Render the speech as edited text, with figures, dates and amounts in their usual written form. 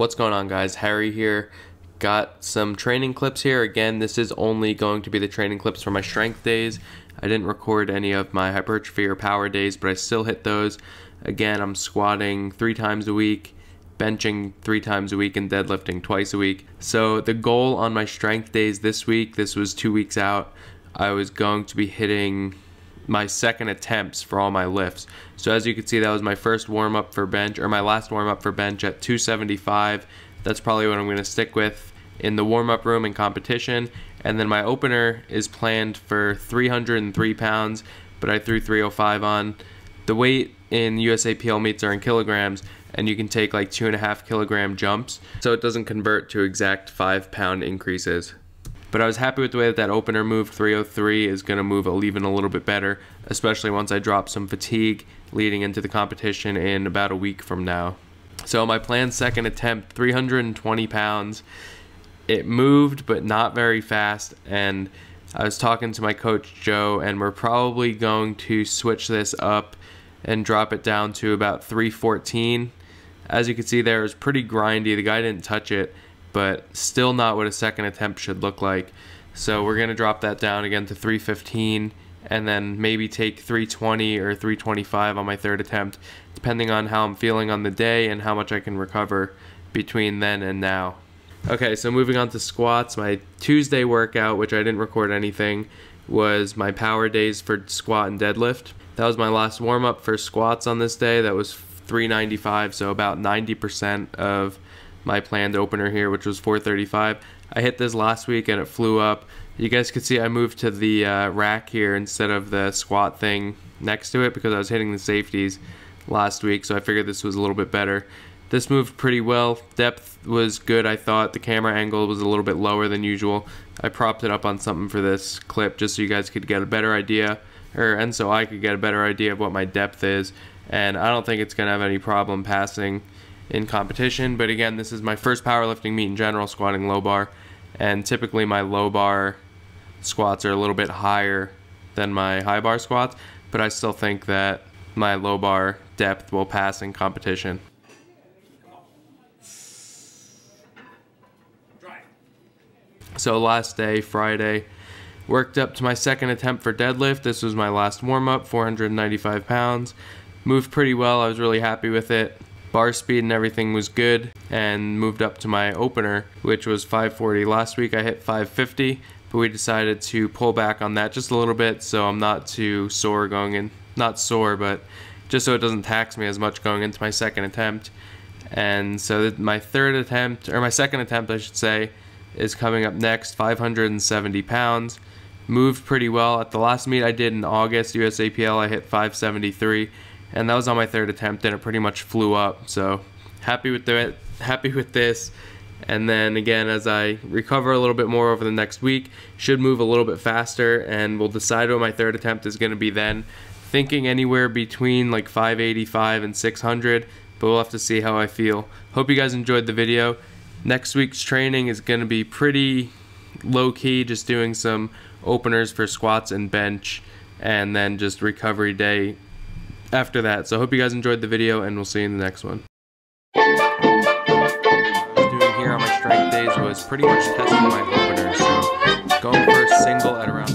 What's going on, guys? Harry here. Got some training clips here. Again, this is only going to be the training clips for my strength days. I didn't record any of my hypertrophy or power days, but I still hit those. Again, I'm squatting 3 times a week, benching 3 times a week, and deadlifting twice a week. So the goal on my strength days this week, this was 2 weeks out, I was going to be hitting my second attempts for all my lifts. So as you can see, that was my first warm-up for bench, or my last warm-up for bench at 275. That's probably what I'm going to stick with in the warm-up room in competition. And then my opener is planned for 303 pounds, but I threw 305 on. The weight in USAPL meets are in kilograms, and you can take like 2.5 kilogram jumps, so it doesn't convert to exact 5-pound increases. But I was happy with the way that that opener moved. 303 is going to move even a little bit better, especially once I drop some fatigue leading into the competition in about a week from now. So my planned second attempt, 320 pounds. It moved, but not very fast, and I was talking to my coach, Joe, and we're probably going to switch this up and drop it down to about 314. As you can see there, it was pretty grindy. The guy didn't touch it, but still not what a second attempt should look like. So we're going to drop that down again to 315 and then maybe take 320 or 325 on my third attempt, depending on how I'm feeling on the day and how much I can recover between then and now. Okay, so moving on to squats. My Tuesday workout, which I didn't record anything, was my power days for squat and deadlift. That was my last warm-up for squats on this day. That was 395, so about 90% of my planned opener here, which was 435. I hit this last week and it flew up. You guys could see I moved to the rack here instead of the squat thing next to it because I was hitting the safeties last week, so I figured this was a little bit better. This moved pretty well. Depth was good, I thought. The camera angle was a little bit lower than usual. I propped it up on something for this clip just so you guys could get a better idea, and so I could get a better idea of what my depth is. And I don't think it's going to have any problem passing in competition, but again, this is my first powerlifting meet in general, squatting low bar, and typically my low bar squats are a little bit higher than my high bar squats, but I still think that my low bar depth will pass in competition. So last day, Friday, worked up to my second attempt for deadlift. This was my last warm-up, 495 pounds. Moved pretty well, I was really happy with it. Bar speed and everything was good, and moved up to my opener, which was 540. Last week I hit 550, but we decided to pull back on that just a little bit so I'm not too sore going in. Not sore, but just so it doesn't tax me as much going into my second attempt. And so my third attempt, or my second attempt I should say, is coming up next, 570 pounds. Moved pretty well. At the last meet I did in August, USAPL, I hit 573. And that was on my third attempt, and it pretty much flew up. So happy with this. And then again, as I recover a little bit more over the next week, should move a little bit faster, and we'll decide what my third attempt is going to be then. Thinking anywhere between like 585 and 600, but we'll have to see how I feel. Hope you guys enjoyed the video. Next week's training is going to be pretty low-key, just doing some openers for squats and bench, and then just recovery day after that. So I hope you guys enjoyed the video, and we'll see you in the next one. What I was doing here on my strength days was pretty much testing my openers, so going for a single at around